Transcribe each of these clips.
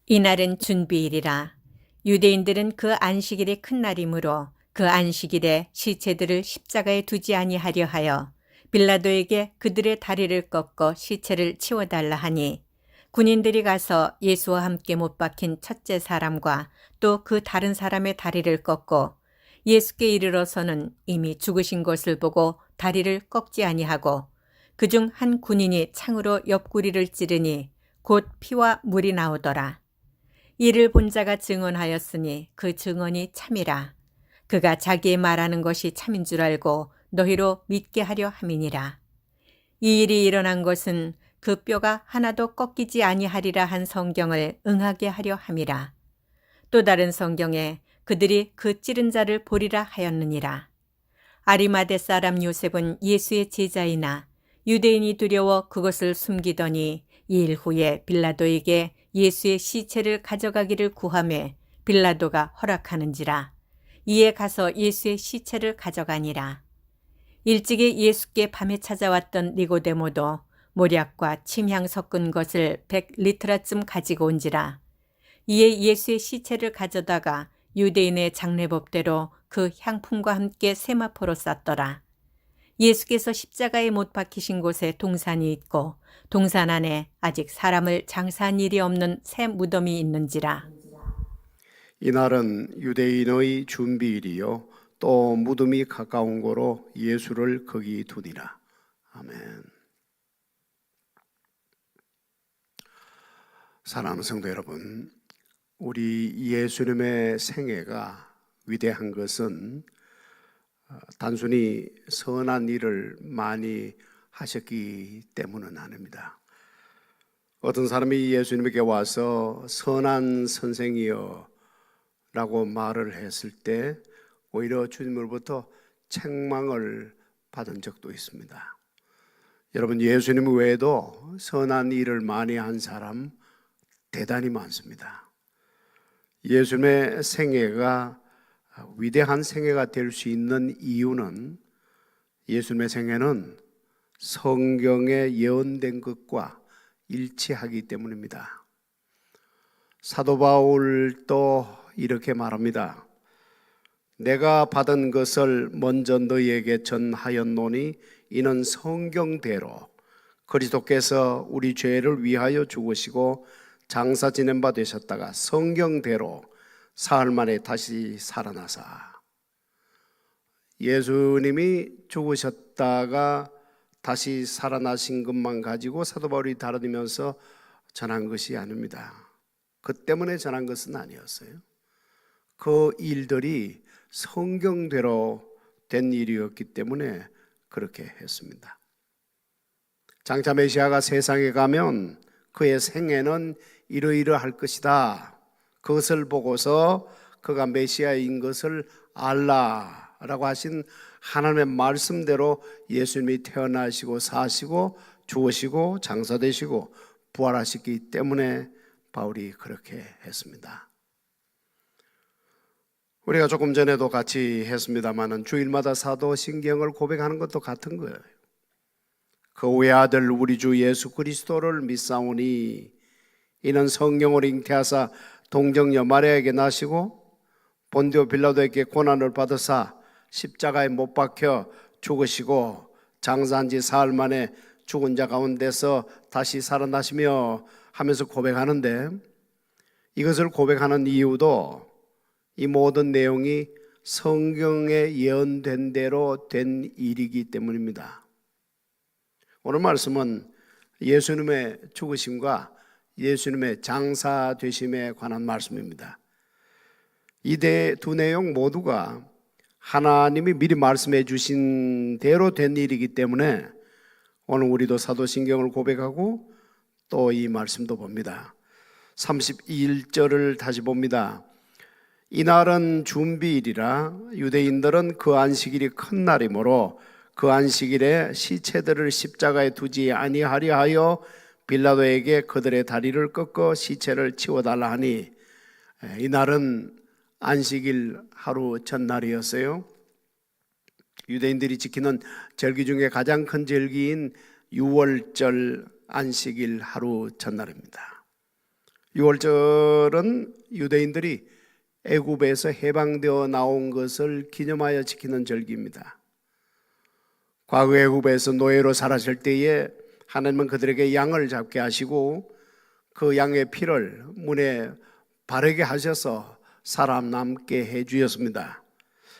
이날은 준비일이라. 유대인들은 그 안식일이 큰 날이므로 그 안식일에 시체들을 십자가에 두지 아니하려 하여 빌라도에게 그들의 다리를 꺾어 시체를 치워달라 하니, 군인들이 가서 예수와 함께 못 박힌 첫째 사람과 또 그 다른 사람의 다리를 꺾고 예수께 이르러서는 이미 죽으신 것을 보고 다리를 꺾지 아니하고, 그중 한 군인이 창으로 옆구리를 찌르니 곧 피와 물이 나오더라. 이를 본 자가 증언하였으니 그 증언이 참이라. 그가 자기의 말하는 것이 참인 줄 알고 너희로 믿게 하려 함이니라. 이 일이 일어난 것은 그 뼈가 하나도 꺾이지 아니하리라 한 성경을 응하게 하려 함이라. 또 다른 성경에 그들이 그 찌른 자를 보리라 하였느니라. 아리마대 사람 요셉은 예수의 제자이나 유대인이 두려워 그것을 숨기더니 이 일 후에 빌라도에게 예수의 시체를 가져가기를 구하매 빌라도가 허락하는지라. 이에 가서 예수의 시체를 가져가니라. 일찍이 예수께 밤에 찾아왔던 니고데모도 모략과 침향 섞은 것을 100리트라쯤 가지고 온지라. 이에 예수의 시체를 가져다가 유대인의 장례법대로 그 향품과 함께 세마포로 쌌더라. 예수께서 십자가에 못 박히신 곳에 동산이 있고 동산 안에 아직 사람을 장사한 일이 없는 새 무덤이 있는지라. 이날은 유대인의 준비일이요 또 무덤이 가까운 고로 예수를 거기 두니라. 아멘. 사랑하는 성도 여러분, 우리 예수님의 생애가 위대한 것은 단순히 선한 일을 많이 하셨기 때문은 아닙니다. 어떤 사람이 예수님에게 와서 선한 선생이여 라고 말을 했을 때 오히려 주님으로부터 책망을 받은 적도 있습니다. 여러분, 예수님 외에도 선한 일을 많이 한 사람 대단히 많습니다. 예수님의 생애가 위대한 생애가 될 수 있는 이유는 예수님의 생애는 성경에 예언된 것과 일치하기 때문입니다. 사도 바울도 이렇게 말합니다. 내가 받은 것을 먼저 너희에게 전하였노니 이는 성경대로 그리스도께서 우리 죄를 위하여 죽으시고 장사 지낸 바 되셨다가 성경대로 사흘 만에 다시 살아나사. 예수님이 죽으셨다가 다시 살아나신 것만 가지고 사도 바울이 다루면서 전한 것이 아닙니다. 그 때문에 전한 것은 아니었어요. 그 일들이 성경대로 된 일이었기 때문에 그렇게 했습니다. 장차 메시아가 세상에 가면 그의 생애는 이러이러할 것이다. 그것을 보고서 그가 메시아인 것을 알라라고 하신 하나님의 말씀대로 예수님이 태어나시고 사시고 죽으시고 장사되시고 부활하셨기 때문에 바울이 그렇게 했습니다. 우리가 조금 전에도 같이 했습니다마는 주일마다 사도신경을 고백하는 것도 같은 거예요. 그 외아들 우리 주 예수 그리스도를 믿사오니 이는 성령으로 잉태하사 동정녀 마리아에게 나시고 본디오 빌라도에게 고난을 받으사 십자가에 못 박혀 죽으시고 장사한 지 사흘 만에 죽은 자 가운데서 다시 살아나시며 하면서 고백하는데, 이것을 고백하는 이유도 이 모든 내용이 성경에 예언된 대로 된 일이기 때문입니다. 오늘 말씀은 예수님의 죽으심과 예수님의 장사되심에 관한 말씀입니다. 이 두 내용 모두가 하나님이 미리 말씀해 주신 대로 된 일이기 때문에 오늘 우리도 사도신경을 고백하고 또 이 말씀도 봅니다. 31절을 다시 봅니다. 이날은 준비일이라 유대인들은 그 안식일이 큰 날이므로 그 안식일에 시체들을 십자가에 두지 아니하려 하여 빌라도에게 그들의 다리를 꺾어 시체를 치워달라 하니, 이날은 안식일 하루 전날이었어요. 유대인들이 지키는 절기 중에 가장 큰 절기인 유월절 안식일 하루 전날입니다. 유월절은 유대인들이 애굽에서 해방되어 나온 것을 기념하여 지키는 절기입니다. 과거 애굽에서 노예로 살았을 때에 하나님은 그들에게 양을 잡게 하시고 그 양의 피를 문에 바르게 하셔서 사람 남게 해 주셨습니다.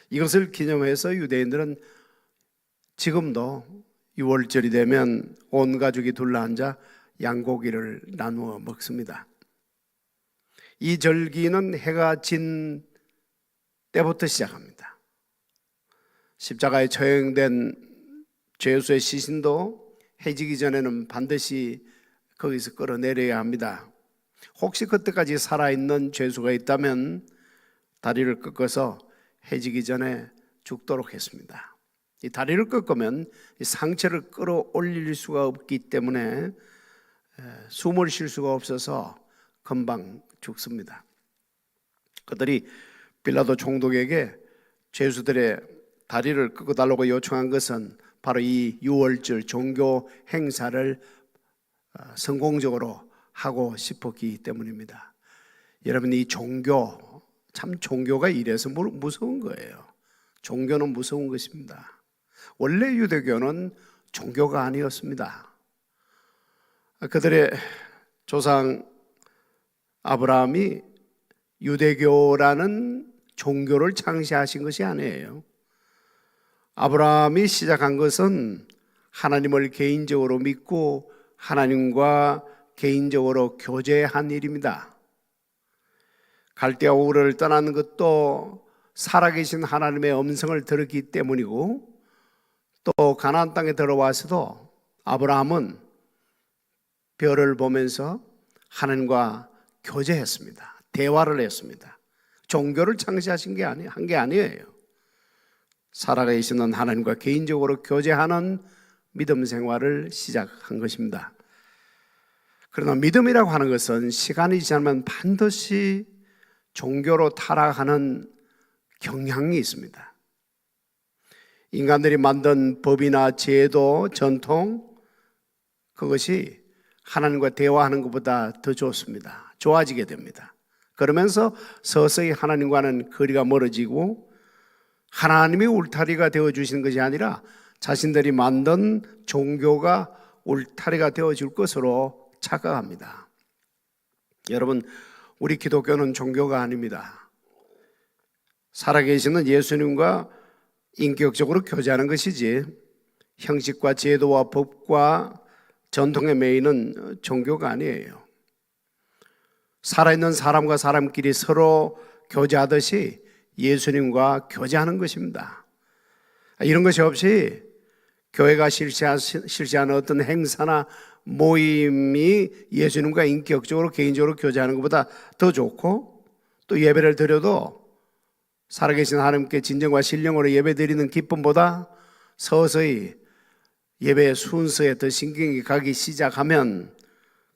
이것을 기념해서 유대인들은 지금도 6월절이 되면 온 가족이 둘러앉아 양고기를 나누어 먹습니다. 이 절기는 해가 진 때부터 시작합니다. 십자가에 처형된 죄수의 시신도 해지기 전에는 반드시 거기서 끌어내려야 합니다. 혹시 그때까지 살아있는 죄수가 있다면 다리를 꺾어서 해지기 전에 죽도록 했습니다. 이 다리를 꺾으면 이 상체를 끌어올릴 수가 없기 때문에 숨을 쉴 수가 없어서 금방 죽습니다. 그들이 빌라도 총독에게 죄수들의 다리를 꺾어달라고 요청한 것은 바로 이 유월절 종교 행사를 성공적으로 하고 싶었기 때문입니다. 여러분, 이 종교, 참 종교가 이래서 무서운 거예요. 종교는 무서운 것입니다. 원래 유대교는 종교가 아니었습니다. 그들의 조상 아브라함이 유대교라는 종교를 창시하신 것이 아니에요. 아브라함이 시작한 것은 하나님을 개인적으로 믿고 하나님과 개인적으로 교제한 일입니다. 갈대아 우르를 떠나는 것도 살아계신 하나님의 음성을 들었기 때문이고, 또 가나안 땅에 들어와서도 아브라함은 별을 보면서 하나님과 교제했습니다. 대화를 했습니다. 종교를 창시하신 한 게 아니에요. 살아계시는 하나님과 개인적으로 교제하는 믿음 생활을 시작한 것입니다. 그러나 믿음이라고 하는 것은 시간이 지나면 반드시 종교로 타락하는 경향이 있습니다. 인간들이 만든 법이나 제도, 전통, 그것이 하나님과 대화하는 것보다 더 좋습니다. 좋아지게 됩니다. 그러면서 서서히 하나님과는 거리가 멀어지고 하나님이 울타리가 되어주시는 것이 아니라 자신들이 만든 종교가 울타리가 되어줄 것으로 착각합니다. 여러분, 우리 기독교는 종교가 아닙니다. 살아계시는 예수님과 인격적으로 교제하는 것이지 형식과 제도와 법과 전통에 매이는 종교가 아니에요. 살아있는 사람과 사람끼리 서로 교제하듯이 예수님과 교제하는 것입니다. 이런 것이 없이 교회가 실시하는 어떤 행사나 모임이 예수님과 인격적으로 개인적으로 교제하는 것보다 더 좋고, 또 예배를 드려도 살아계신 하나님께 진정과 신령으로 예배드리는 기쁨보다 서서히 예배의 순서에 더 신경이 가기 시작하면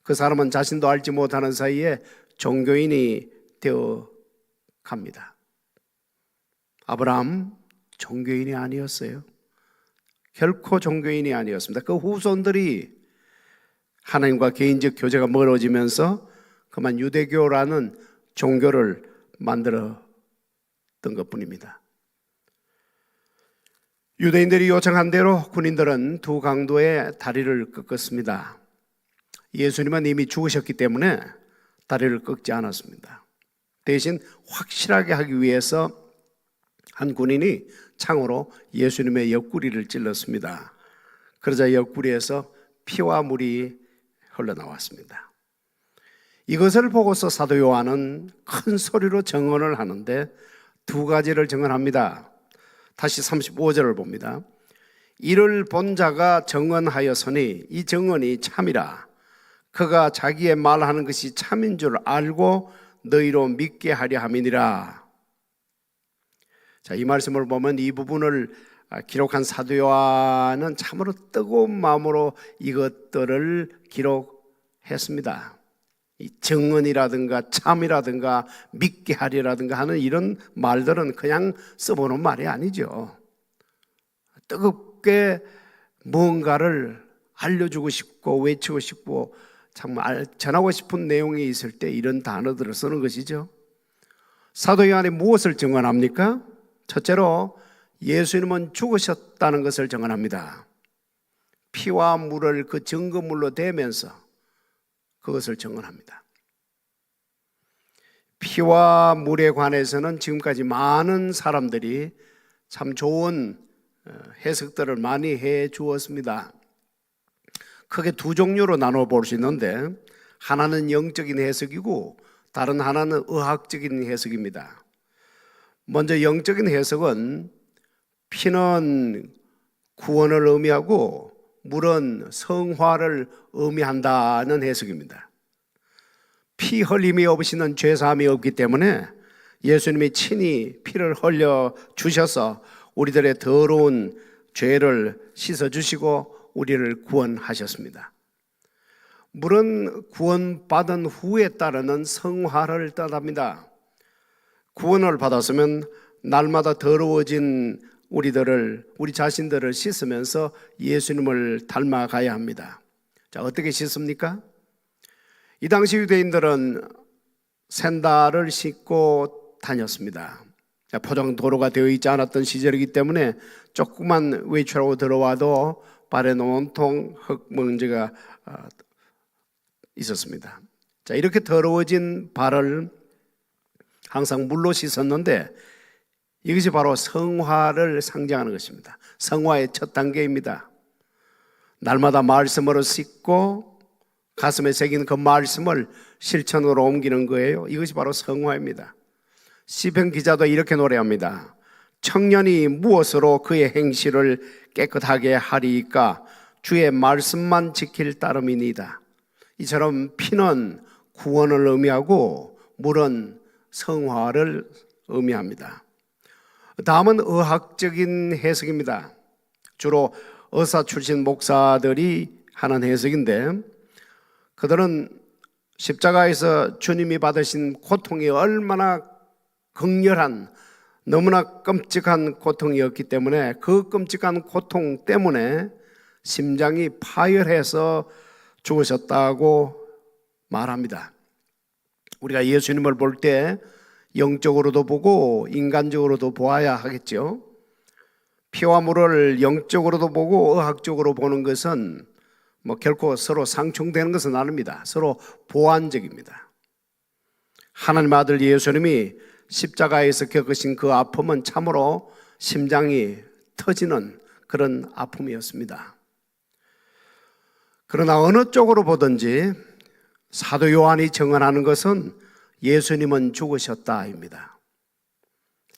그 사람은 자신도 알지 못하는 사이에 종교인이 되어 갑니다. 아브라함 종교인이 아니었어요. 결코 종교인이 아니었습니다. 그 후손들이 하나님과 개인적 교제가 멀어지면서 그만 유대교라는 종교를 만들었던 것뿐입니다. 유대인들이 요청한 대로 군인들은 두 강도의 다리를 꺾었습니다. 예수님은 이미 죽으셨기 때문에 다리를 꺾지 않았습니다. 대신 확실하게 하기 위해서 한 군인이 창으로 예수님의 옆구리를 찔렀습니다. 그러자 옆구리에서 피와 물이 흘러나왔습니다. 이것을 보고서 사도 요한은 큰 소리로 증언을 하는데 두 가지를 증언합니다. 다시 35절을 봅니다. 이를 본 자가 증언하였으니 이 증언이 참이라. 그가 자기의 말하는 것이 참인 줄 알고 너희로 믿게 하려 함이니라. 자, 이 말씀을 보면 이 부분을 기록한 사도 요한은 참으로 뜨거운 마음으로 이것들을 기록했습니다. 이 증언이라든가 참이라든가 믿게 하리라든가 하는 이런 말들은 그냥 써보는 말이 아니죠. 뜨겁게 무언가를 알려주고 싶고 외치고 싶고 참 전하고 싶은 내용이 있을 때 이런 단어들을 쓰는 것이죠. 사도 요한이 무엇을 증언합니까? 첫째로 예수님은 죽으셨다는 것을 증언합니다. 피와 물을 그 증거물로 대면서 그것을 증언합니다. 피와 물에 관해서는 지금까지 많은 사람들이 참 좋은 해석들을 많이 해 주었습니다. 크게 두 종류로 나눠 볼 수 있는데, 하나는 영적인 해석이고 다른 하나는 의학적인 해석입니다. 먼저 영적인 해석은 피는 구원을 의미하고 물은 성화를 의미한다는 해석입니다. 피 흘림이 없이는 죄사함이 없기 때문에 예수님이 친히 피를 흘려 주셔서 우리들의 더러운 죄를 씻어주시고 우리를 구원하셨습니다. 물은 구원받은 후에 따르는 성화를 뜻합니다. 구원을 받았으면 날마다 더러워진 우리 자신들을 씻으면서 예수님을 닮아가야 합니다. 자, 어떻게 씻습니까? 이 당시 유대인들은 샌들을 신고 다녔습니다. 포장도로가 되어 있지 않았던 시절이기 때문에 조그만 외출하고 들어와도 발에는 온통 흙먼지가 있었습니다. 자, 이렇게 더러워진 발을 항상 물로 씻었는데 이것이 바로 성화를 상징하는 것입니다. 성화의 첫 단계입니다. 날마다 말씀으로 씻고 가슴에 새긴 그 말씀을 실천으로 옮기는 거예요. 이것이 바로 성화입니다. 시편 기자도 이렇게 노래합니다. 청년이 무엇으로 그의 행실을 깨끗하게 하리이까? 주의 말씀만 지킬 따름이니이다. 이처럼 피는 구원을 의미하고 물은 성화를 의미합니다. 다음은 의학적인 해석입니다. 주로 의사 출신 목사들이 하는 해석인데, 그들은 십자가에서 주님이 받으신 고통이 얼마나 극렬한, 너무나 끔찍한 고통이었기 때문에 그 끔찍한 고통 때문에 심장이 파열해서 죽으셨다고 말합니다. 우리가 예수님을 볼 때 영적으로도 보고 인간적으로도 보아야 하겠죠. 피와 물을 영적으로도 보고 의학적으로 보는 것은 결코 서로 상충되는 것은 아닙니다. 서로 보완적입니다. 하나님 아들 예수님이 십자가에서 겪으신 그 아픔은 참으로 심장이 터지는 그런 아픔이었습니다. 그러나 어느 쪽으로 보든지 사도 요한이 증언하는 것은 예수님은 죽으셨다입니다.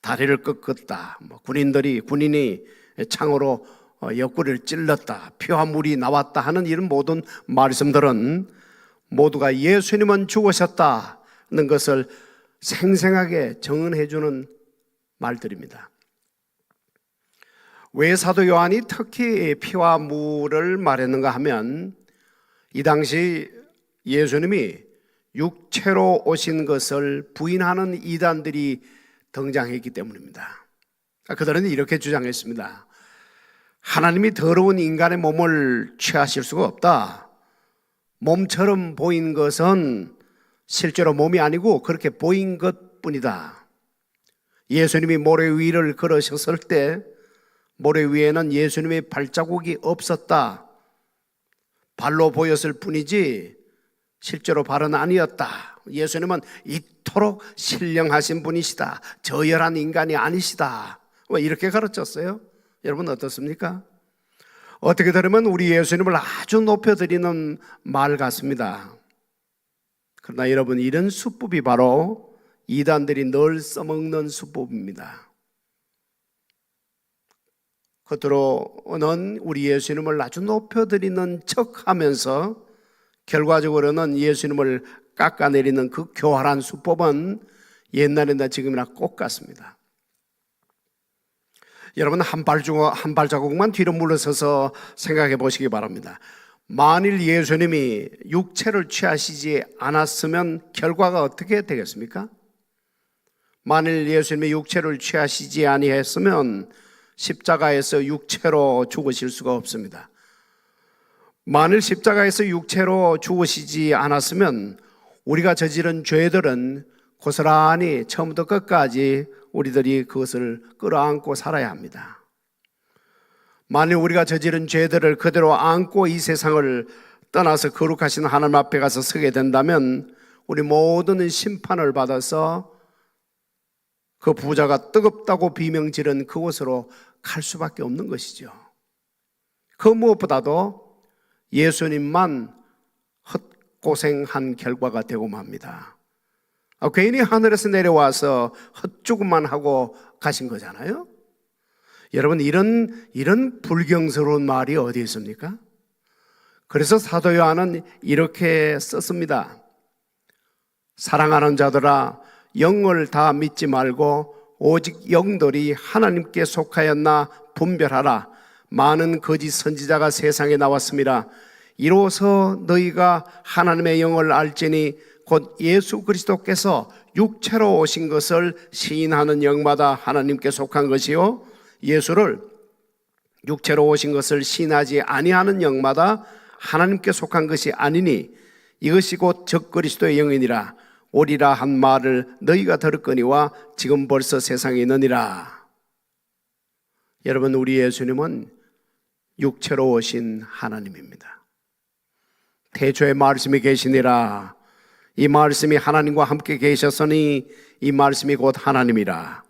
다리를 꺾었다, 군인이 창으로 옆구리를 찔렀다, 피와 물이 나왔다 하는 이런 모든 말씀들은 모두가 예수님은 죽으셨다는 것을 생생하게 증언해 주는 말들입니다. 왜 사도 요한이 특히 피와 물을 말했는가 하면, 이 당시 예수님이 육체로 오신 것을 부인하는 이단들이 등장했기 때문입니다. 그들은 이렇게 주장했습니다. 하나님이 더러운 인간의 몸을 취하실 수가 없다. 몸처럼 보인 것은 실제로 몸이 아니고 그렇게 보인 것뿐이다. 예수님이 모래 위를 걸으셨을 때 모래 위에는 예수님의 발자국이 없었다. 발로 보였을 뿐이지 실제로 발은 아니었다. 예수님은 이토록 신령하신 분이시다. 저열한 인간이 아니시다. 이렇게 가르쳤어요. 여러분 어떻습니까? 어떻게 들으면 우리 예수님을 아주 높여드리는 말 같습니다. 그러나 여러분, 이런 수법이 바로 이단들이 늘 써먹는 수법입니다. 겉으로는 우리 예수님을 아주 높여드리는 척하면서 결과적으로는 예수님을 깎아내리는 그 교활한 수법은 옛날이나 지금이나 똑같습니다. 여러분, 한 발자국만 뒤로 물러서서 생각해 보시기 바랍니다. 만일 예수님이 육체를 취하시지 않았으면 결과가 어떻게 되겠습니까? 만일 예수님이 육체를 취하시지 아니했으면 십자가에서 육체로 죽으실 수가 없습니다. 만일 십자가에서 육체로 죽으시지 않았으면 우리가 저지른 죄들은 고스란히 처음부터 끝까지 우리들이 그것을 끌어안고 살아야 합니다. 만일 우리가 저지른 죄들을 그대로 안고 이 세상을 떠나서 거룩하신 하나님 앞에 가서 서게 된다면 우리 모두는 심판을 받아서 그 부자가 뜨겁다고 비명지른 그곳으로 갈 수밖에 없는 것이죠. 그 무엇보다도 예수님만 헛고생한 결과가 되고 맙니다. 괜히 하늘에서 내려와서 헛죽음만 하고 가신 거잖아요. 여러분, 이런 불경스러운 말이 어디 있습니까? 그래서 사도 요한은 이렇게 썼습니다. 사랑하는 자들아, 영을 다 믿지 말고 오직 영들이 하나님께 속하였나 분별하라. 많은 거짓 선지자가 세상에 나왔습니다. 이로써 너희가 하나님의 영을 알지니 곧 예수 그리스도께서 육체로 오신 것을 시인하는 영마다 하나님께 속한 것이요, 예수를 육체로 오신 것을 시인하지 아니하는 영마다 하나님께 속한 것이 아니니 이것이 곧 적그리스도의 영이니라. 오리라 한 말을 너희가 들었거니와 지금 벌써 세상에 있느니라. 여러분, 우리 예수님은 육체로 오신 하나님입니다. 태초에 말씀이 계시니라. 이 말씀이 하나님과 함께 계셨으니 이 말씀이 곧 하나님이라.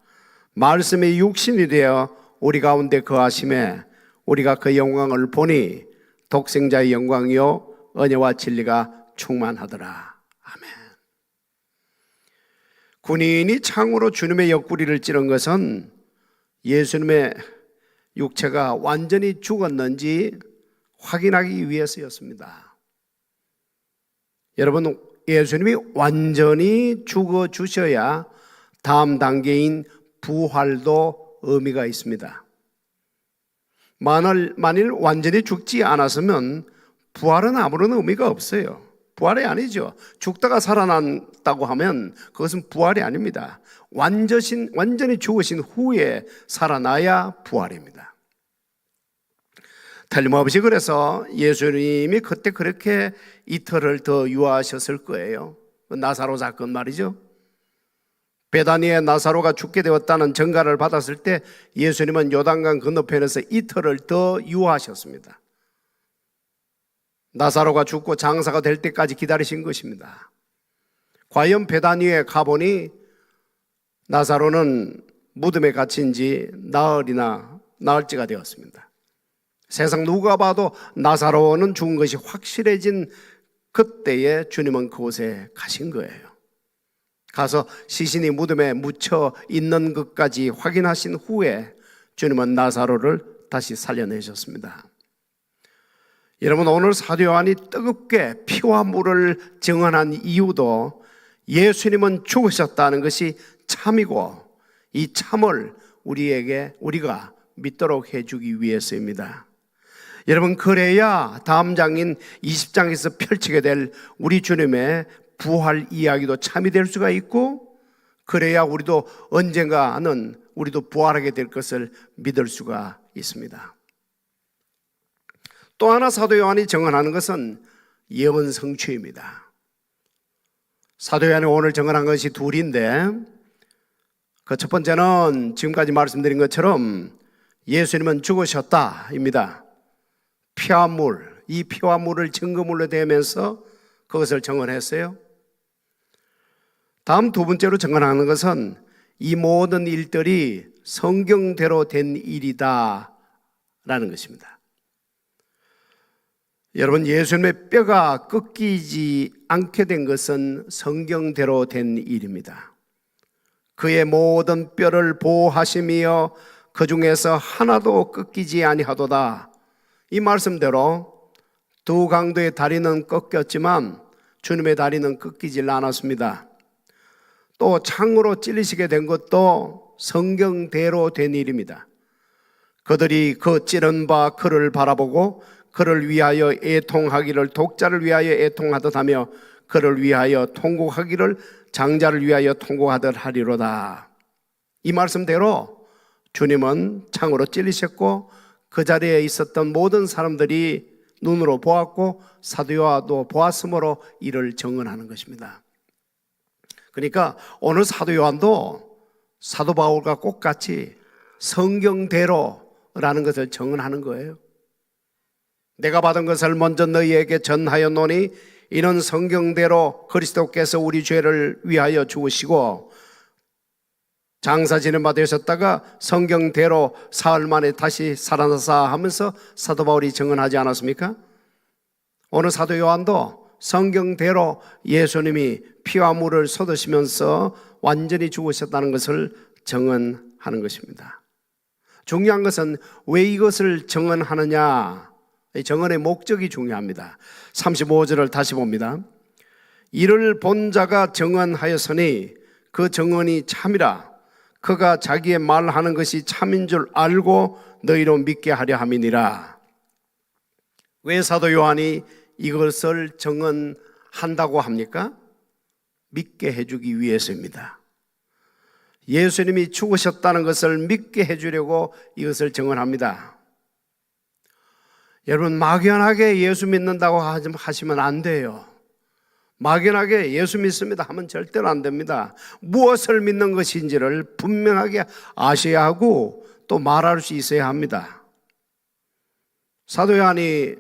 말씀이 육신이 되어 우리 가운데 거하심에 우리가 그 영광을 보니 독생자의 영광이요 은혜와 진리가 충만하더라. 아멘. 군인이 창으로 주님의 옆구리를 찌른 것은 예수님의 육체가 완전히 죽었는지 확인하기 위해서였습니다. 여러분, 예수님이 완전히 죽어 주셔야 다음 단계인 부활도 의미가 있습니다. 만일 완전히 죽지 않았으면 부활은 아무런 의미가 없어요. 부활이 아니죠. 죽다가 살아난다고 하면 그것은 부활이 아닙니다. 완전히 죽으신 후에 살아나야 부활입니다. 틀림없이 그래서 예수님이 그때 그렇게 이틀을 더 유하셨을 거예요. 나사로 사건 말이죠. 베다니에 나사로가 죽게 되었다는 전가를 받았을 때 예수님은 요단강 건너편에서 이틀을 더 유하셨습니다. 나사로가 죽고 장사가 될 때까지 기다리신 것입니다. 과연 베다니에 가보니 나사로는 무덤에 갇힌 지 나흘지가 되었습니다. 세상 누가 봐도 나사로는 죽은 것이 확실해진 그때에 주님은 그곳에 가신 거예요. 가서 시신이 무덤에 묻혀 있는 것까지 확인하신 후에 주님은 나사로를 다시 살려내셨습니다. 여러분, 오늘 사도 요한이 뜨겁게 피와 물을 증언한 이유도 예수님은 죽으셨다는 것이 참이고 이 참을 우리가 믿도록 해주기 위해서입니다. 여러분, 그래야 다음 장인 20장에서 펼치게 될 우리 주님의 부활 이야기도 참이 될 수가 있고, 그래야 우리도 언젠가는 우리도 부활하게 될 것을 믿을 수가 있습니다. 또 하나 사도 요한이 증언하는 것은 예언 성취입니다. 사도 요한이 오늘 증언한 것이 둘인데, 그 첫 번째는 지금까지 말씀드린 것처럼 예수님은 죽으셨다입니다. 피와 물, 이 피와 물을 증거물로 대면서 그것을 증언했어요. 다음 두 번째로 증언하는 것은 이 모든 일들이 성경대로 된 일이다 라는 것입니다. 여러분, 예수님의 뼈가 꺾이지 않게 된 것은 성경대로 된 일입니다. 그의 모든 뼈를 보호하시며 그 중에서 하나도 꺾이지 아니하도다. 이 말씀대로 두 강도의 다리는 꺾였지만 주님의 다리는 꺾이질 않았습니다. 또 창으로 찔리시게 된 것도 성경대로 된 일입니다. 그들이 그 찌른 바 그를 바라보고 그를 위하여 애통하기를 독자를 위하여 애통하듯 하며 그를 위하여 통곡하기를 장자를 위하여 통곡하듯 하리로다. 이 말씀대로 주님은 창으로 찔리셨고 그 자리에 있었던 모든 사람들이 눈으로 보았고 사도 요한도 보았으므로 이를 증언하는 것입니다. 그러니까 오늘 사도 요한도 사도 바울과 똑같이 성경대로라는 것을 증언하는 거예요. 내가 받은 것을 먼저 너희에게 전하였노니 이는 성경대로 그리스도께서 우리 죄를 위하여 죽으시고 장사 지낸 바 되셨다가 성경대로 사흘 만에 다시 살아나사 하면서 사도 바울이 증언하지 않았습니까? 오늘 사도 요한도 성경대로 예수님이 피와 물을 쏟으시면서 완전히 죽으셨다는 것을 증언하는 것입니다. 중요한 것은 왜 이것을 증언하느냐, 이 증언의 목적이 중요합니다. 35절을 다시 봅니다. 이를 본 자가 증언하였으니 그 증언이 참이라. 그가 자기의 말하는 것이 참인 줄 알고 너희로 믿게 하려 함이니라. 왜 사도 요한이 이것을 증언한다고 합니까? 믿게 해주기 위해서입니다. 예수님이 죽으셨다는 것을 믿게 해주려고 이것을 증언합니다. 여러분, 막연하게 예수 믿는다고 하시면 안 돼요. 막연하게 예수 믿습니다 하면 절대로 안 됩니다. 무엇을 믿는 것인지를 분명하게 아셔야 하고 또 말할 수 있어야 합니다. 사도 요한이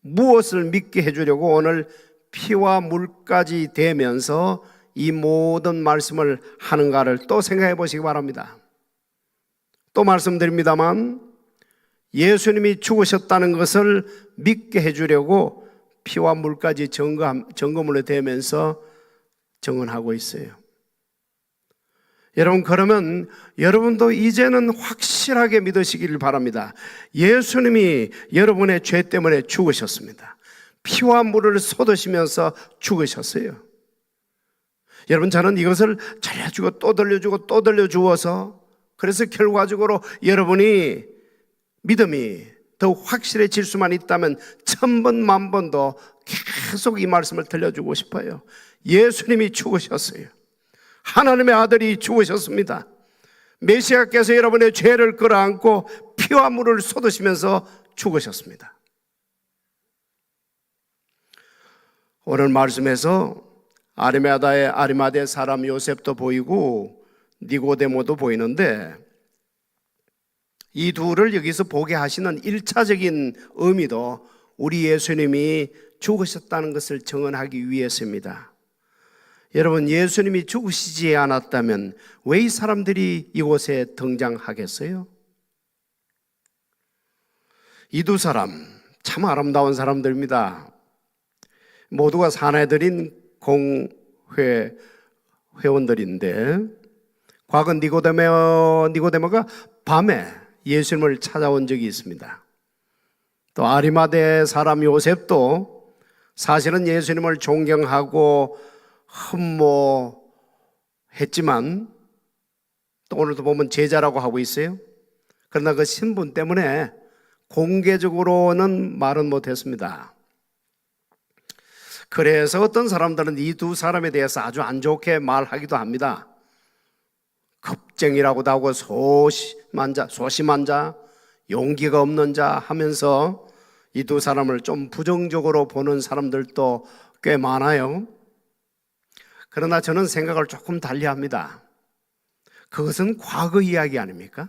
무엇을 믿게 해주려고 오늘 피와 물까지 대면서 이 모든 말씀을 하는가를 또 생각해 보시기 바랍니다. 또 말씀드립니다만 예수님이 죽으셨다는 것을 믿게 해주려고 피와 물까지 점검을 대면서 증언하고 있어요. 여러분, 그러면 여러분도 이제는 확실하게 믿으시기를 바랍니다. 예수님이 여러분의 죄 때문에 죽으셨습니다. 피와 물을 쏟으시면서 죽으셨어요. 여러분, 저는 이것을 잘해주고 또 들려주고 또 들려주어서 그래서 결과적으로 여러분이 믿음이 더 확실해질 수만 있다면 1000번 만번도 계속 이 말씀을 들려주고 싶어요. 예수님이 죽으셨어요. 하나님의 아들이 죽으셨습니다. 메시아께서 여러분의 죄를 끌어안고 피와 물을 쏟으시면서 죽으셨습니다. 오늘 말씀에서 아리마대 사람 요셉도 보이고 니고데모도 보이는데 이 둘을 여기서 보게 하시는 1차적인 의미도 우리 예수님이 죽으셨다는 것을 증언하기 위해서입니다. 여러분, 예수님이 죽으시지 않았다면 왜 이 사람들이 이곳에 등장하겠어요? 이 두 사람 참 아름다운 사람들입니다. 모두가 사내들인 공회 회원들인데 과거 니고데모가 밤에 예수님을 찾아온 적이 있습니다. 또 아리마대 사람 요셉도 사실은 예수님을 존경하고 흠모했지만 또 오늘도 보면 제자라고 하고 있어요. 그러나 그 신분 때문에 공개적으로는 말은 못했습니다. 그래서 어떤 사람들은 이 두 사람에 대해서 아주 안 좋게 말하기도 합니다. 겁쟁이라고도 하고 소심한 자, 용기가 없는 자 하면서 이 두 사람을 좀 부정적으로 보는 사람들도 꽤 많아요. 그러나 저는 생각을 조금 달리합니다. 그것은 과거 이야기 아닙니까?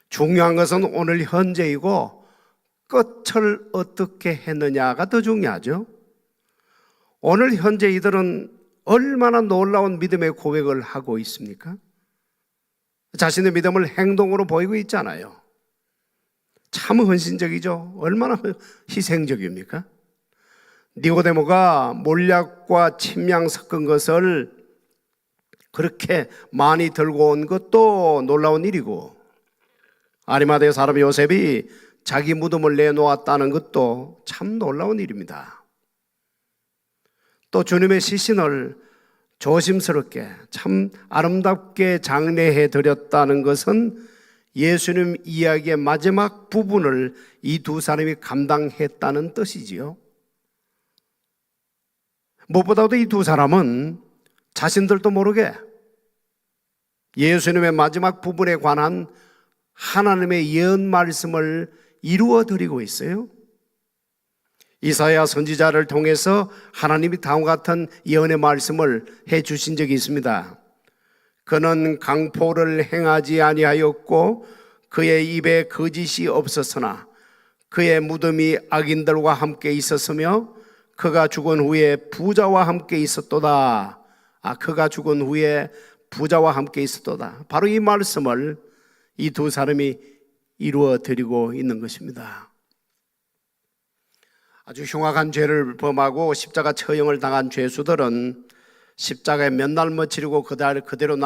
중요한 것은 오늘 현재이고 끝을 어떻게 했느냐가 더 중요하죠. 오늘 현재 이들은 얼마나 놀라운 믿음의 고백을 하고 있습니까? 자신의 믿음을 행동으로 보이고 있잖아요. 참 헌신적이죠. 얼마나 희생적입니까? 니고데모가 몰약과 침량 섞은 것을 그렇게 많이 들고 온 것도 놀라운 일이고, 아리마대 사람 요셉이 자기 무덤을 내놓았다는 것도 참 놀라운 일입니다. 또 주님의 시신을 조심스럽게 참 아름답게 장례해 드렸다는 것은 예수님 이야기의 마지막 부분을 이 두 사람이 감당했다는 뜻이지요. 무엇보다도 이 두 사람은 자신들도 모르게 예수님의 마지막 부분에 관한 하나님의 예언 말씀을 이루어 드리고 있어요. 이사야 선지자를 통해서 하나님이 다음과 같은 예언의 말씀을 해 주신 적이 있습니다. 그는 강포를 행하지 아니하였고 그의 입에 거짓이 없었으나 그의 무덤이 악인들과 함께 있었으며 그가 죽은 후에 부자와 함께 있었도다. 그가 죽은 후에 부자와 함께 있었도다. 바로 이 말씀을 이 두 사람이 이루어 드리고 있는 것입니다. 아주 흉악한 죄를 범하고 십자가 처형을 당한 죄수들은 십자가에 몇 날 머치르고 그대로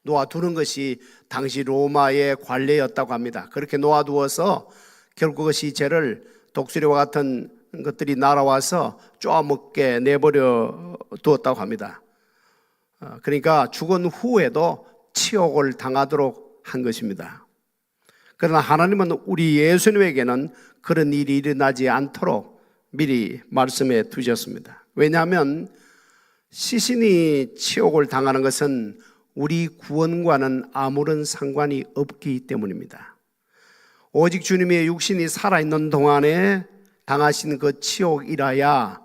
놓아두는 것이 당시 로마의 관례였다고 합니다. 그렇게 놓아두어서 결국 그것이 죄를 독수리와 같은 것들이 날아와서 쪼아먹게 내버려 두었다고 합니다. 그러니까 죽은 후에도 치욕을 당하도록 한 것입니다. 그러나 하나님은 우리 예수님에게는 그런 일이 일어나지 않도록 미리 말씀해 두셨습니다. 왜냐하면 시신이 치욕을 당하는 것은 우리 구원과는 아무런 상관이 없기 때문입니다. 오직 주님의 육신이 살아있는 동안에 당하신 그 치욕이라야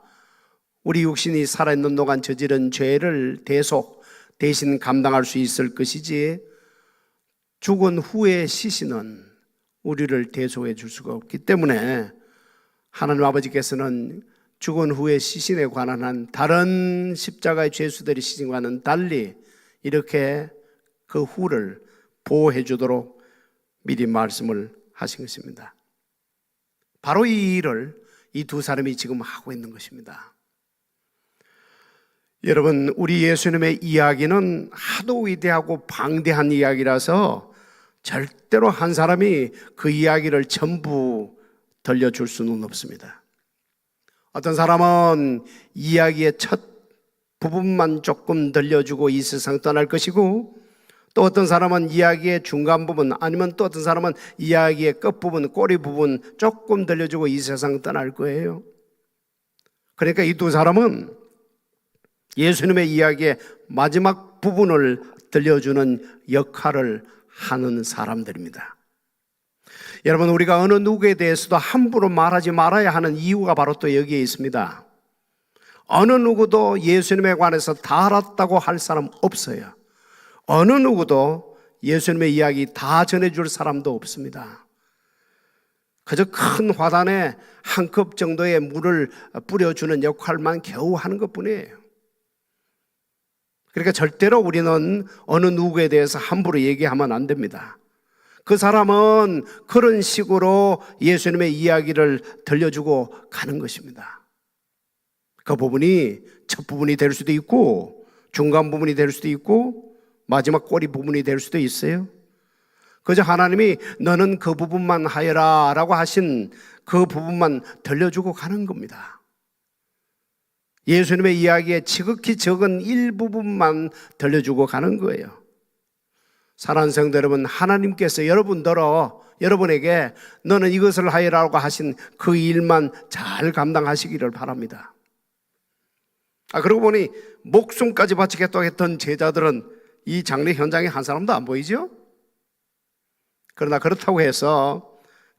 우리 육신이 살아있는 동안 저지른 죄를 대신 감당할 수 있을 것이지 죽은 후의 시신은 우리를 대속해 줄 수가 없기 때문에 하나님 아버지께서는 죽은 후의 시신에 관한 한 다른 십자가의 죄수들의 시신과는 달리 이렇게 그 후를 보호해 주도록 미리 말씀을 하신 것입니다. 바로 이 일을 이 두 사람이 지금 하고 있는 것입니다. 여러분, 우리 예수님의 이야기는 하도 위대하고 방대한 이야기라서 절대로 한 사람이 그 이야기를 전부 들려줄 수는 없습니다. 어떤 사람은 이야기의 첫 부분만 조금 들려주고 이 세상 떠날 것이고, 또 어떤 사람은 이야기의 중간 부분, 아니면 또 어떤 사람은 이야기의 끝부분, 꼬리 부분 조금 들려주고 이 세상 떠날 거예요. 그러니까 이 두 사람은 예수님의 이야기의 마지막 부분을 들려주는 역할을 하는 사람들입니다. 여러분, 우리가 어느 누구에 대해서도 함부로 말하지 말아야 하는 이유가 바로 또 여기에 있습니다. 어느 누구도 예수님에 관해서 다 알았다고 할 사람 없어요. 어느 누구도 예수님의 이야기 다 전해줄 사람도 없습니다. 그저 큰 화단에 한 컵 정도의 물을 뿌려주는 역할만 겨우 하는 것뿐이에요. 그러니까 절대로 우리는 어느 누구에 대해서 함부로 얘기하면 안 됩니다. 그 사람은 그런 식으로 예수님의 이야기를 들려주고 가는 것입니다. 그 부분이 첫 부분이 될 수도 있고 중간 부분이 될 수도 있고 마지막 꼬리 부분이 될 수도 있어요. 그저 하나님이 너는 그 부분만 하여라 라고 하신 그 부분만 들려주고 가는 겁니다. 예수님의 이야기에 지극히 적은 일부분만 들려주고 가는 거예요. 사랑하는 성도 여러분, 하나님께서 여러분에게 너는 이것을 하여라고 하신 그 일만 잘 감당하시기를 바랍니다. 그러고 보니 목숨까지 바치겠다고 했던 제자들은 이 장례 현장에 한 사람도 안 보이죠? 그러나 그렇다고 해서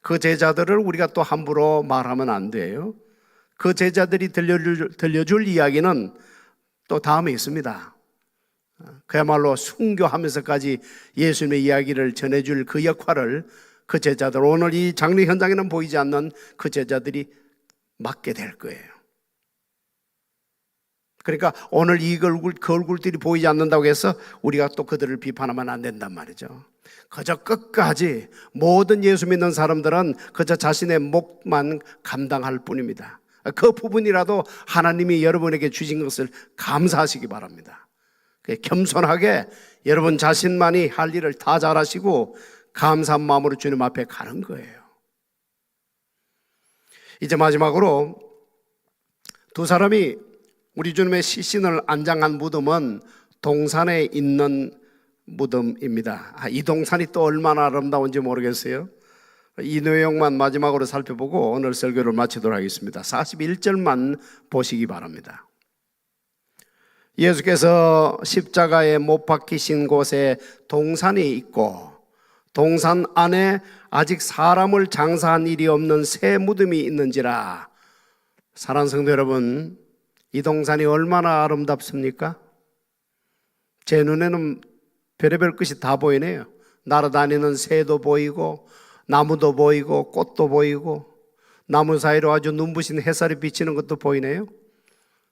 그 제자들을 우리가 또 함부로 말하면 안 돼요. 그 제자들이 들려줄 이야기는 또 다음에 있습니다. 그야말로 순교하면서까지 예수님의 이야기를 전해줄 그 역할을 그 제자들, 오늘 이 장례 현장에는 보이지 않는 그 제자들이 맡게 될 거예요. 그러니까 오늘 그 얼굴들이 보이지 않는다고 해서 우리가 또 그들을 비판하면 안 된단 말이죠. 그저 끝까지 모든 예수 믿는 사람들은 그저 자신의 몫만 감당할 뿐입니다. 그 부분이라도 하나님이 여러분에게 주신 것을 감사하시기 바랍니다. 겸손하게 여러분 자신만이 할 일을 다 잘하시고 감사한 마음으로 주님 앞에 가는 거예요. 이제 마지막으로 두 사람이 우리 주님의 시신을 안장한 무덤은 동산에 있는 무덤입니다. 이 동산이 또 얼마나 아름다운지 모르겠어요. 이 내용만 마지막으로 살펴보고 오늘 설교를 마치도록 하겠습니다. 41절만 보시기 바랍니다. 예수께서 십자가에 못 박히신 곳에 동산이 있고 동산 안에 아직 사람을 장사한 일이 없는 새 무덤이 있는지라. 사랑하는 성도 여러분, 이 동산이 얼마나 아름답습니까? 제 눈에는 별의별 것이 다 보이네요. 날아다니는 새도 보이고 나무도 보이고 꽃도 보이고 나무 사이로 아주 눈부신 햇살이 비치는 것도 보이네요.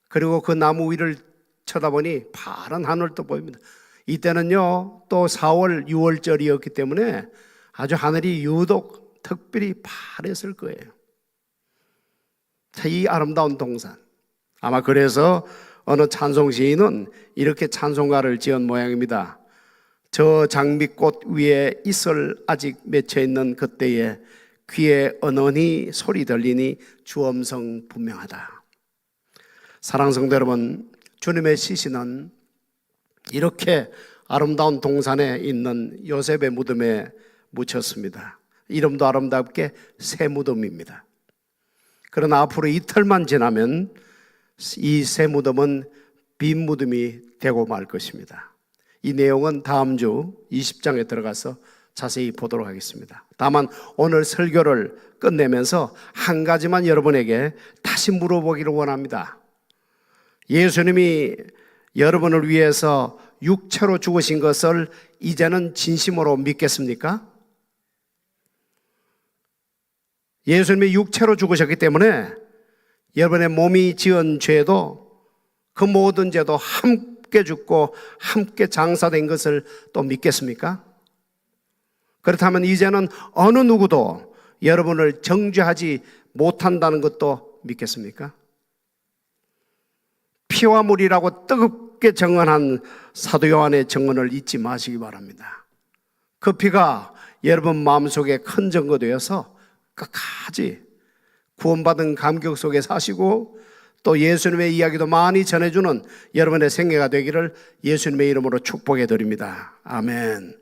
그리고 그 나무 위를 쳐다보니 파란 하늘도 보입니다. 이때는요 또 4월 6월절이었기 때문에 아주 하늘이 유독 특별히 파랬을 거예요. 자, 이 아름다운 동산, 아마 그래서 어느 찬송 시인은 이렇게 찬송가를 지은 모양입니다. 저 장미꽃 위에 이슬 아직 맺혀 있는 그때에 귀에 은은히 소리 들리니 주 음성 분명하다. 사랑하는 성도 여러분, 주님의 시신은 이렇게 아름다운 동산에 있는 요셉의 무덤에 묻혔습니다. 이름도 아름답게 새 무덤입니다. 그러나 앞으로 이틀만 지나면 이 새 무덤은 빈 무덤이 되고 말 것입니다. 이 내용은 다음 주 20장에 들어가서 자세히 보도록 하겠습니다. 다만 오늘 설교를 끝내면서 한 가지만 여러분에게 다시 물어보기를 원합니다. 예수님이 여러분을 위해서 육체로 죽으신 것을 이제는 진심으로 믿겠습니까? 예수님이 육체로 죽으셨기 때문에 여러분의 몸이 지은 죄도 그 모든 죄도 함께 죽고 함께 장사된 것을 또 믿겠습니까? 그렇다면 이제는 어느 누구도 여러분을 정죄하지 못한다는 것도 믿겠습니까? 피와 물이라고 뜨겁게 증언한 사도 요한의 증언을 잊지 마시기 바랍니다. 그 피가 여러분 마음속에 큰 증거되어서 끝까지 구원받은 감격 속에 사시고 또 예수님의 이야기도 많이 전해주는 여러분의 생애가 되기를 예수님의 이름으로 축복해 드립니다. 아멘.